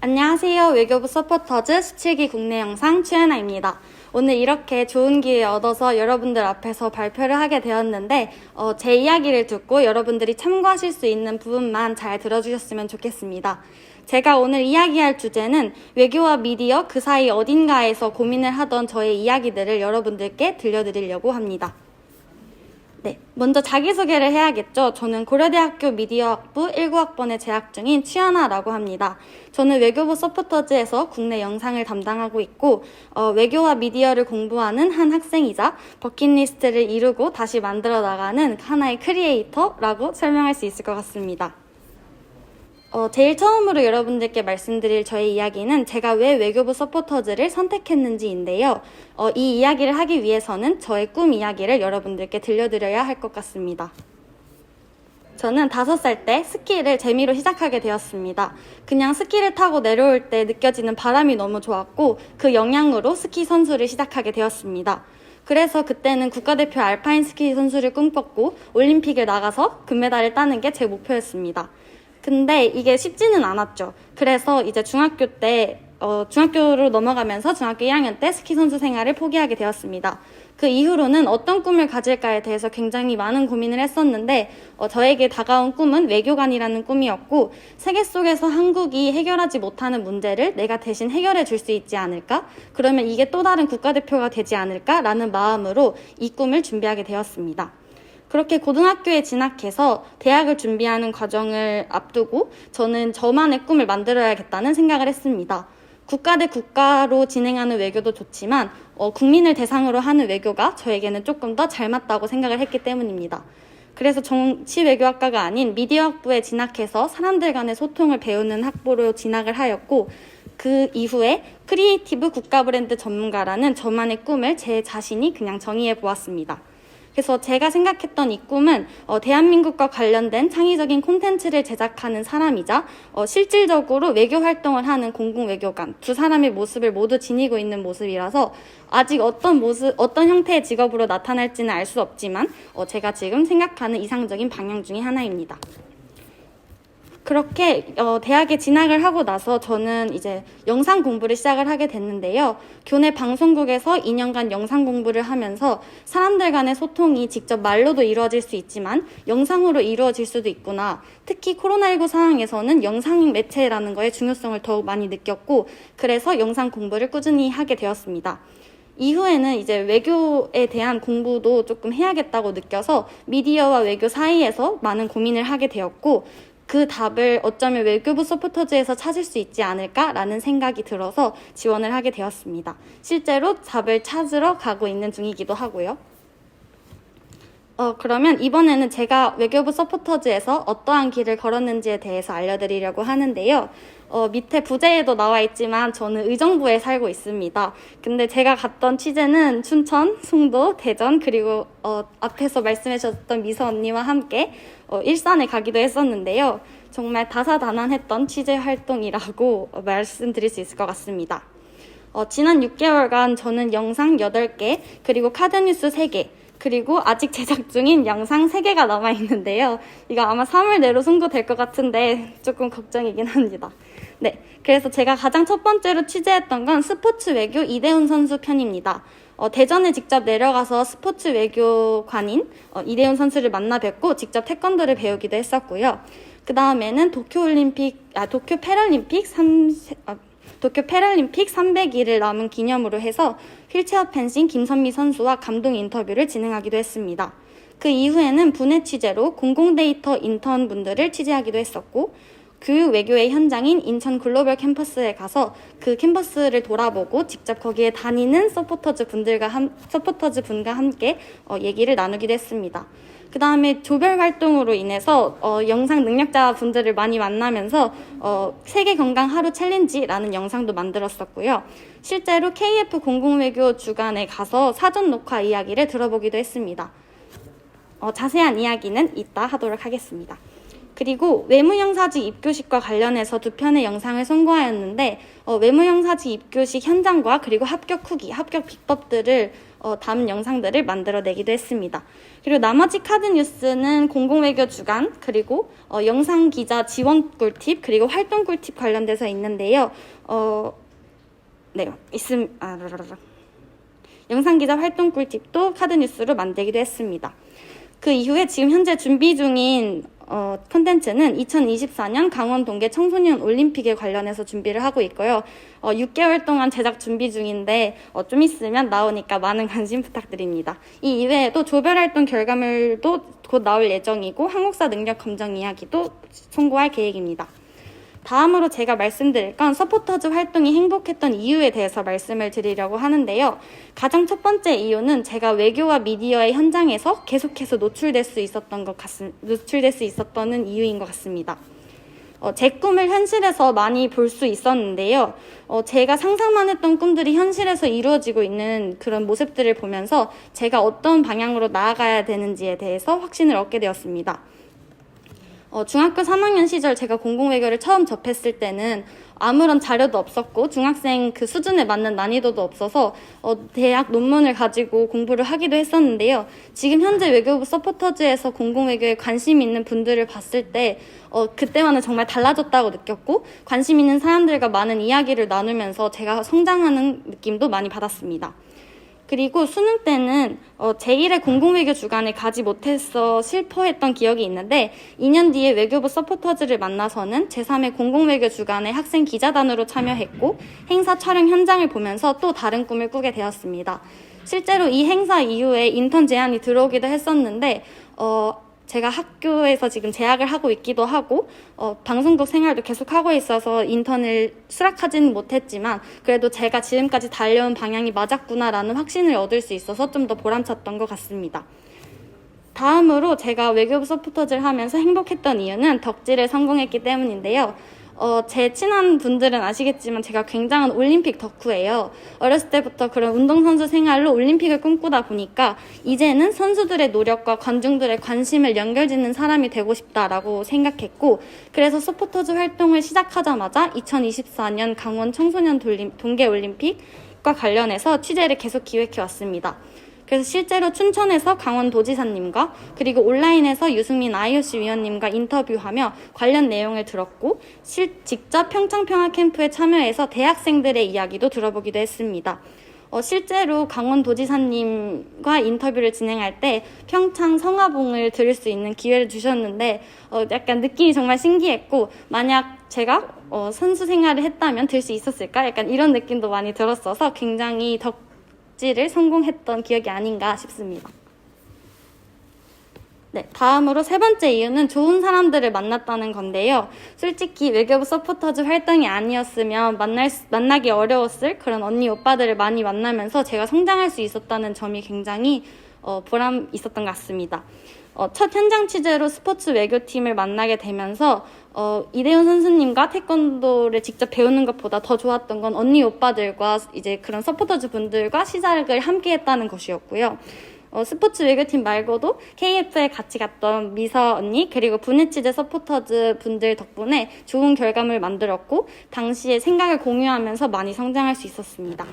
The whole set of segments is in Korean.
안녕하세요. 외교부 서포터즈 17기 국내 영상 최은아입니다. 오늘 이렇게 좋은 기회 얻어서 여러분들 앞에서 발표를 하게 되었는데 제 이야기를 듣고 여러분들이 참고하실 수 있는 부분만 잘 들어주셨으면 좋겠습니다. 제가 오늘 이야기할 주제는 외교와 미디어 그 사이 어딘가에서 고민을 하던 저의 이야기들을 여러분들께 들려드리려고 합니다. 네, 먼저 자기소개를 해야겠죠. 저는 고려대학교 미디어학부 19학번에 재학 중인 취하나라고 합니다. 저는 외교부 서포터즈에서 국내 영상을 담당하고 있고 외교와 미디어를 공부하는 한 학생이자 버킷리스트를 이루고 다시 만들어 나가는 하나의 크리에이터라고 설명할 수 있을 것 같습니다. 제일 처음으로 여러분들께 말씀드릴 저의 이야기는 제가 왜 외교부 서포터즈를 선택했는지인데요. 이 이야기를 하기 위해서는 저의 꿈 이야기를 여러분들께 들려드려야 할 것 같습니다. 저는 5살 때 스키를 재미로 시작하게 되었습니다. 그냥 스키를 타고 내려올 때 느껴지는 바람이 너무 좋았고 그 영향으로 스키 선수를 시작하게 되었습니다. 그래서 그때는 국가대표 알파인 스키 선수를 꿈꿨고 올림픽을 나가서 금메달을 따는 게 제 목표였습니다. 근데 이게 쉽지는 않았죠. 그래서 이제 중학교로 넘어가면서 중학교 1학년 때 스키 선수 생활을 포기하게 되었습니다. 그 이후로는 어떤 꿈을 가질까에 대해서 굉장히 많은 고민을 했었는데 저에게 다가온 꿈은 외교관이라는 꿈이었고 세계 속에서 한국이 해결하지 못하는 문제를 내가 대신 해결해 줄 수 있지 않을까? 그러면 이게 또 다른 국가대표가 되지 않을까라는 마음으로 이 꿈을 준비하게 되었습니다. 그렇게 고등학교에 진학해서 대학을 준비하는 과정을 앞두고 저는 저만의 꿈을 만들어야겠다는 생각을 했습니다. 국가 대 국가로 진행하는 외교도 좋지만 국민을 대상으로 하는 외교가 저에게는 조금 더 잘 맞다고 생각을 했기 때문입니다. 그래서 정치외교학과가 아닌 미디어학부에 진학해서 사람들 간의 소통을 배우는 학부로 진학을 하였고 그 이후에 크리에이티브 국가브랜드 전문가라는 저만의 꿈을 제 자신이 그냥 정의해 보았습니다. 그래서 제가 생각했던 이 꿈은 대한민국과 관련된 창의적인 콘텐츠를 제작하는 사람이자 실질적으로 외교 활동을 하는 공공외교관 두 사람의 모습을 모두 지니고 있는 모습이라서 아직 어떤 형태의 직업으로 나타날지는 알 수 없지만 제가 지금 생각하는 이상적인 방향 중에 하나입니다. 그렇게 대학에 진학을 하고 나서 저는 이제 영상 공부를 시작을 하게 됐는데요. 교내 방송국에서 2년간 영상 공부를 하면서 사람들 간의 소통이 직접 말로도 이루어질 수 있지만 영상으로 이루어질 수도 있구나. 특히 코로나19 상황에서는 영상 매체라는 거의 중요성을 더욱 많이 느꼈고 그래서 영상 공부를 꾸준히 하게 되었습니다. 이후에는 이제 외교에 대한 공부도 조금 해야겠다고 느껴서 미디어와 외교 사이에서 많은 고민을 하게 되었고 그 답을 어쩌면 외교부 서포터즈에서 찾을 수 있지 않을까라는 생각이 들어서 지원을 하게 되었습니다. 실제로 답을 찾으러 가고 있는 중이기도 하고요. 그러면 이번에는 제가 외교부 서포터즈에서 어떠한 길을 걸었는지에 대해서 알려드리려고 하는데요. 밑에 부제에도 나와 있지만 저는 의정부에 살고 있습니다. 근데 제가 갔던 취재는 춘천, 송도, 대전 그리고 앞에서 말씀해 주셨던 미서 언니와 함께 일산에 가기도 했었는데요. 정말 다사다난했던 취재 활동이라고 말씀드릴 수 있을 것 같습니다. 지난 6개월간 저는 영상 8개 그리고 카드뉴스 3개 그리고 아직 제작 중인 영상 3개가 남아있는데요. 이거 아마 3월 내로 송도될 것 같은데 조금 걱정이긴 합니다. 네, 그래서 제가 가장 첫 번째로 취재했던 건 스포츠 외교 이대훈 선수 편입니다. 대전에 직접 내려가서 스포츠 외교관인 이대훈 선수를 만나 뵙고 직접 태권도를 배우기도 했었고요. 그 다음에는 도쿄 패럴림픽 300일을 남은 기념으로 해서 휠체어 펜싱 김선미 선수와 감동 인터뷰를 진행하기도 했습니다. 그 이후에는 분해 취재로 공공데이터 인턴 분들을 취재하기도 했었고 교육 외교의 현장인 인천 글로벌 캠퍼스에 가서 그 캠퍼스를 돌아보고 직접 거기에 다니는 서포터즈 분과 함께 얘기를 나누기도 했습니다. 그 다음에 조별 활동으로 인해서 영상 능력자 분들을 많이 만나면서 세계 건강 하루 챌린지라는 영상도 만들었었고요. 실제로 KF 공공외교 주간에 가서 사전 녹화 이야기를 들어보기도 했습니다. 자세한 이야기는 이따 하도록 하겠습니다. 그리고 외무영사직 입교식과 관련해서 2편의 영상을 선고하였는데 외무영사직 입교식 현장과 그리고 합격 후기, 합격 비법들을 담은 영상들을 만들어내기도 했습니다. 그리고 나머지 카드 뉴스는 공공외교 주간, 그리고 영상기자 지원 꿀팁, 그리고 활동 꿀팁 관련돼서 있는데요. 영상기자 활동 꿀팁도 카드 뉴스로 만들기도 했습니다. 그 이후에 지금 현재 준비 중인 콘텐츠는 2024년 강원 동계 청소년 올림픽에 관련해서 준비를 하고 있고요. 6개월 동안 제작 준비 중인데 좀 있으면 나오니까 많은 관심 부탁드립니다. 이 이외에도 조별활동 결과물도 곧 나올 예정이고 한국사 능력 검정 이야기도 송고할 계획입니다. 다음으로 제가 말씀드릴 건 서포터즈 활동이 행복했던 이유에 대해서 말씀을 드리려고 하는데요. 가장 첫 번째 이유는 제가 외교와 미디어의 현장에서 계속해서 노출될 수 있었던 이유인 것 같습니다. 제 꿈을 현실에서 많이 볼 수 있었는데요. 제가 상상만 했던 꿈들이 현실에서 이루어지고 있는 그런 모습들을 보면서 제가 어떤 방향으로 나아가야 되는지에 대해서 확신을 얻게 되었습니다. 중학교 3학년 시절 제가 공공외교를 처음 접했을 때는 아무런 자료도 없었고 중학생 그 수준에 맞는 난이도도 없어서 대학 논문을 가지고 공부를 하기도 했었는데요. 지금 현재 외교부 서포터즈에서 공공외교에 관심 있는 분들을 봤을 때 그때와는 정말 달라졌다고 느꼈고 관심 있는 사람들과 많은 이야기를 나누면서 제가 성장하는 느낌도 많이 받았습니다. 그리고 수능 때는 제1회 공공외교 주간에 가지 못해서 슬퍼했던 기억이 있는데 2년 뒤에 외교부 서포터즈를 만나서는 제3회 공공외교 주간에 학생 기자단으로 참여했고 행사 촬영 현장을 보면서 또 다른 꿈을 꾸게 되었습니다. 실제로 이 행사 이후에 인턴 제안이 들어오기도 했었는데 제가 학교에서 지금 재학을 하고 있기도 하고 방송국 생활도 계속 하고 있어서 인턴을 수락하지는 못했지만 그래도 제가 지금까지 달려온 방향이 맞았구나라는 확신을 얻을 수 있어서 좀 더 보람찼던 것 같습니다. 다음으로 제가 외교부 서포터즈를 하면서 행복했던 이유는 덕질에 성공했기 때문인데요. 제 친한 분들은 아시겠지만 제가 굉장한 올림픽 덕후예요. 어렸을 때부터 그런 운동선수 생활로 올림픽을 꿈꾸다 보니까 이제는 선수들의 노력과 관중들의 관심을 연결짓는 사람이 되고 싶다라고 생각했고 그래서 서포터즈 활동을 시작하자마자 2024년 강원 청소년 동계올림픽과 관련해서 취재를 계속 기획해왔습니다. 그래서 실제로 춘천에서 강원도지사님과 그리고 온라인에서 유승민 IOC 위원님과 인터뷰하며 관련 내용을 들었고 직접 평창평화캠프에 참여해서 대학생들의 이야기도 들어보기도 했습니다. 실제로 강원도지사님과 인터뷰를 진행할 때 평창 성화봉을 들을 수 있는 기회를 주셨는데 약간 느낌이 정말 신기했고 만약 제가 선수 생활을 했다면 들 수 있었을까? 약간 이런 느낌도 많이 들었어서 굉장히 덕질을 성공했던 기억이 아닌가 싶습니다. 네, 다음으로 세 번째 이유는 좋은 사람들을 만났다는 건데요. 솔직히 외교부 서포터즈 활동이 아니었으면 만나기 어려웠을 그런 언니 오빠들을 많이 만나면서 제가 성장할 수 있었다는 점이 굉장히 보람 있었던 것 같습니다. 첫 현장 취재로 스포츠 외교팀을 만나게 되면서 이대훈 선수님과 태권도를 직접 배우는 것보다 더 좋았던 건 언니 오빠들과 이제 그런 서포터즈 분들과 시작을 함께 했다는 것이었고요. 스포츠 외교팀 말고도 KF에 같이 갔던 미서 언니 그리고 분해 취재 서포터즈 분들 덕분에 좋은 결과물 만들었고 당시에 생각을 공유하면서 많이 성장할 수 있었습니다.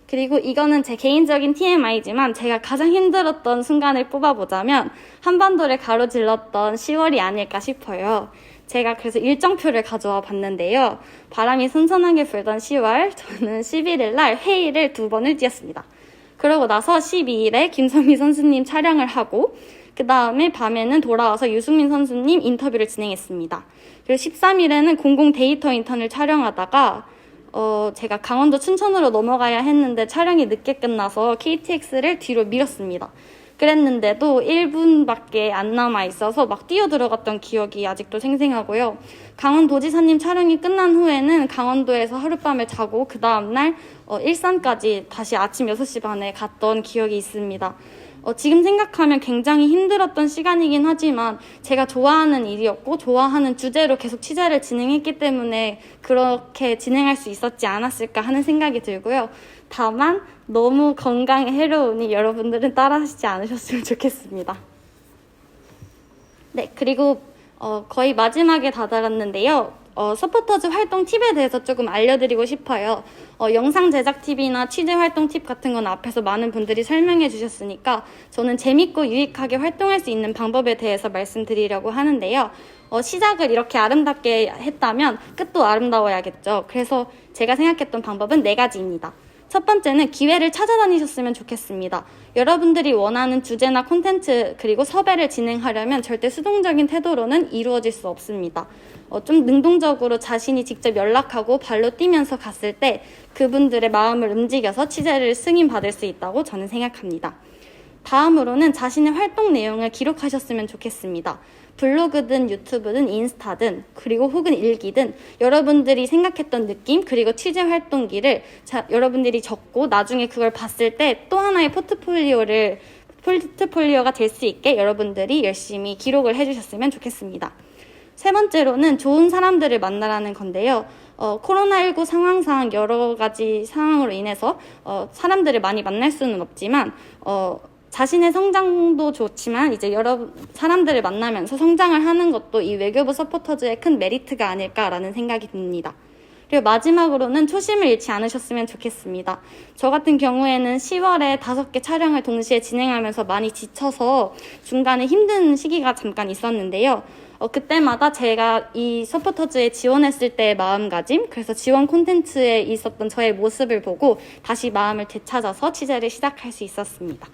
그리고 이거는 제 개인적인 TMI지만 제가 가장 힘들었던 순간을 뽑아보자면 한반도를 가로질렀던 10월이 아닐까 싶어요. 제가 그래서 일정표를 가져와 봤는데요. 바람이 선선하게 불던 10월, 저는 11일 날 회의를 2번을 뛰었습니다. 그러고 나서 12일에 김선미 선수님 촬영을 하고 그 다음에 밤에는 돌아와서 유승민 선수님 인터뷰를 진행했습니다. 그리고 13일에는 공공 데이터 인턴을 촬영하다가 제가 강원도 춘천으로 넘어가야 했는데 촬영이 늦게 끝나서 KTX를 뒤로 밀었습니다. 그랬는데도 1분밖에 안 남아 있어서 막 뛰어들어갔던 기억이 아직도 생생하고요. 강원도지사님 촬영이 끝난 후에는 강원도에서 하룻밤을 자고 그 다음날 일산까지 다시 아침 6시 반에 갔던 기억이 있습니다. 지금 생각하면 굉장히 힘들었던 시간이긴 하지만 제가 좋아하는 일이었고 좋아하는 주제로 계속 취재를 진행했기 때문에 그렇게 진행할 수 있었지 않았을까 하는 생각이 들고요. 다만 너무 건강에 해로우니 여러분들은 따라하시지 않으셨으면 좋겠습니다. 네, 그리고 거의 마지막에 다다랐는데요. 서포터즈 활동 팁에 대해서 조금 알려드리고 싶어요. 영상 제작 팁이나 취재 활동 팁 같은 건 앞에서 많은 분들이 설명해 주셨으니까 저는 재밌고 유익하게 활동할 수 있는 방법에 대해서 말씀드리려고 하는데요. 시작을 이렇게 아름답게 했다면 끝도 아름다워야겠죠. 그래서 제가 생각했던 방법은 4가지입니다. 첫 번째는 기회를 찾아다니셨으면 좋겠습니다. 여러분들이 원하는 주제나 콘텐츠 그리고 섭외를 진행하려면 절대 수동적인 태도로는 이루어질 수 없습니다. 좀 능동적으로 자신이 직접 연락하고 발로 뛰면서 갔을 때 그분들의 마음을 움직여서 취재를 승인받을 수 있다고 저는 생각합니다. 다음으로는 자신의 활동 내용을 기록하셨으면 좋겠습니다. 블로그든 유튜브든 인스타든 그리고 혹은 일기든 여러분들이 생각했던 느낌 그리고 취재 활동기를 여러분들이 적고 나중에 그걸 봤을 때 또 하나의 포트폴리오가 될 수 있게 여러분들이 열심히 기록을 해주셨으면 좋겠습니다. 세 번째로는 좋은 사람들을 만나라는 건데요. 코로나19 상황상 여러 가지 상황으로 인해서 사람들을 많이 만날 수는 없지만 자신의 성장도 좋지만 이제 여러 사람들을 만나면서 성장을 하는 것도 이 외교부 서포터즈의 큰 메리트가 아닐까라는 생각이 듭니다. 그리고 마지막으로는 초심을 잃지 않으셨으면 좋겠습니다. 저 같은 경우에는 10월에 5개 촬영을 동시에 진행하면서 많이 지쳐서 중간에 힘든 시기가 잠깐 있었는데요. 그때마다 제가 이 서포터즈에 지원했을 때의 마음가짐, 그래서 지원 콘텐츠에 있었던 저의 모습을 보고 다시 마음을 되찾아서 취재를 시작할 수 있었습니다.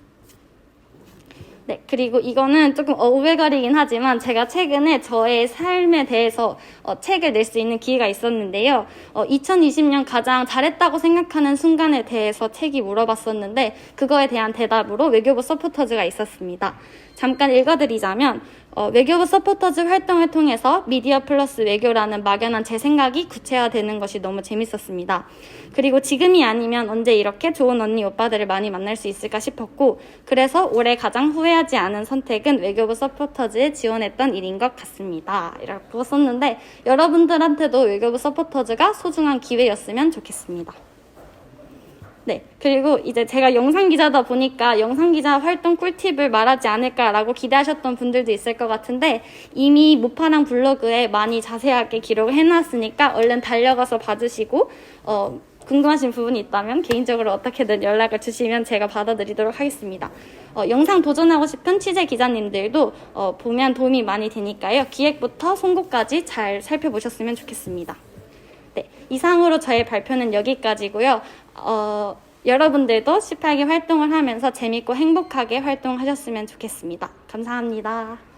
네, 그리고 이거는 조금 오글거리긴 하지만 제가 최근에 저의 삶에 대해서 책을 낼 수 있는 기회가 있었는데요. 2020년 가장 잘했다고 생각하는 순간에 대해서 책이 물어봤었는데 그거에 대한 대답으로 외교부 서포터즈가 있었습니다. 잠깐 읽어드리자면 외교부 서포터즈 활동을 통해서 미디어 플러스 외교라는 막연한 제 생각이 구체화되는 것이 너무 재밌었습니다. 그리고 지금이 아니면 언제 이렇게 좋은 언니 오빠들을 많이 만날 수 있을까 싶었고 그래서 올해 가장 후회하지 않은 선택은 외교부 서포터즈에 지원했던 일인 것 같습니다. 이라고 썼는데 여러분들한테도 외교부 서포터즈가 소중한 기회였으면 좋겠습니다. 네, 그리고 이제 제가 영상기자다 보니까 영상기자 활동 꿀팁을 말하지 않을까라고 기대하셨던 분들도 있을 것 같은데 이미 모파랑 블로그에 많이 자세하게 기록을 해놨으니까 얼른 달려가서 봐주시고 궁금하신 부분이 있다면 개인적으로 어떻게든 연락을 주시면 제가 받아드리도록 하겠습니다. 영상 도전하고 싶은 취재 기자님들도 보면 도움이 많이 되니까요. 기획부터 송고까지 잘 살펴보셨으면 좋겠습니다. 네, 이상으로 저의 발표는 여기까지고요. 여러분들도 18기 활동을 하면서 재밌고 행복하게 활동하셨으면 좋겠습니다. 감사합니다.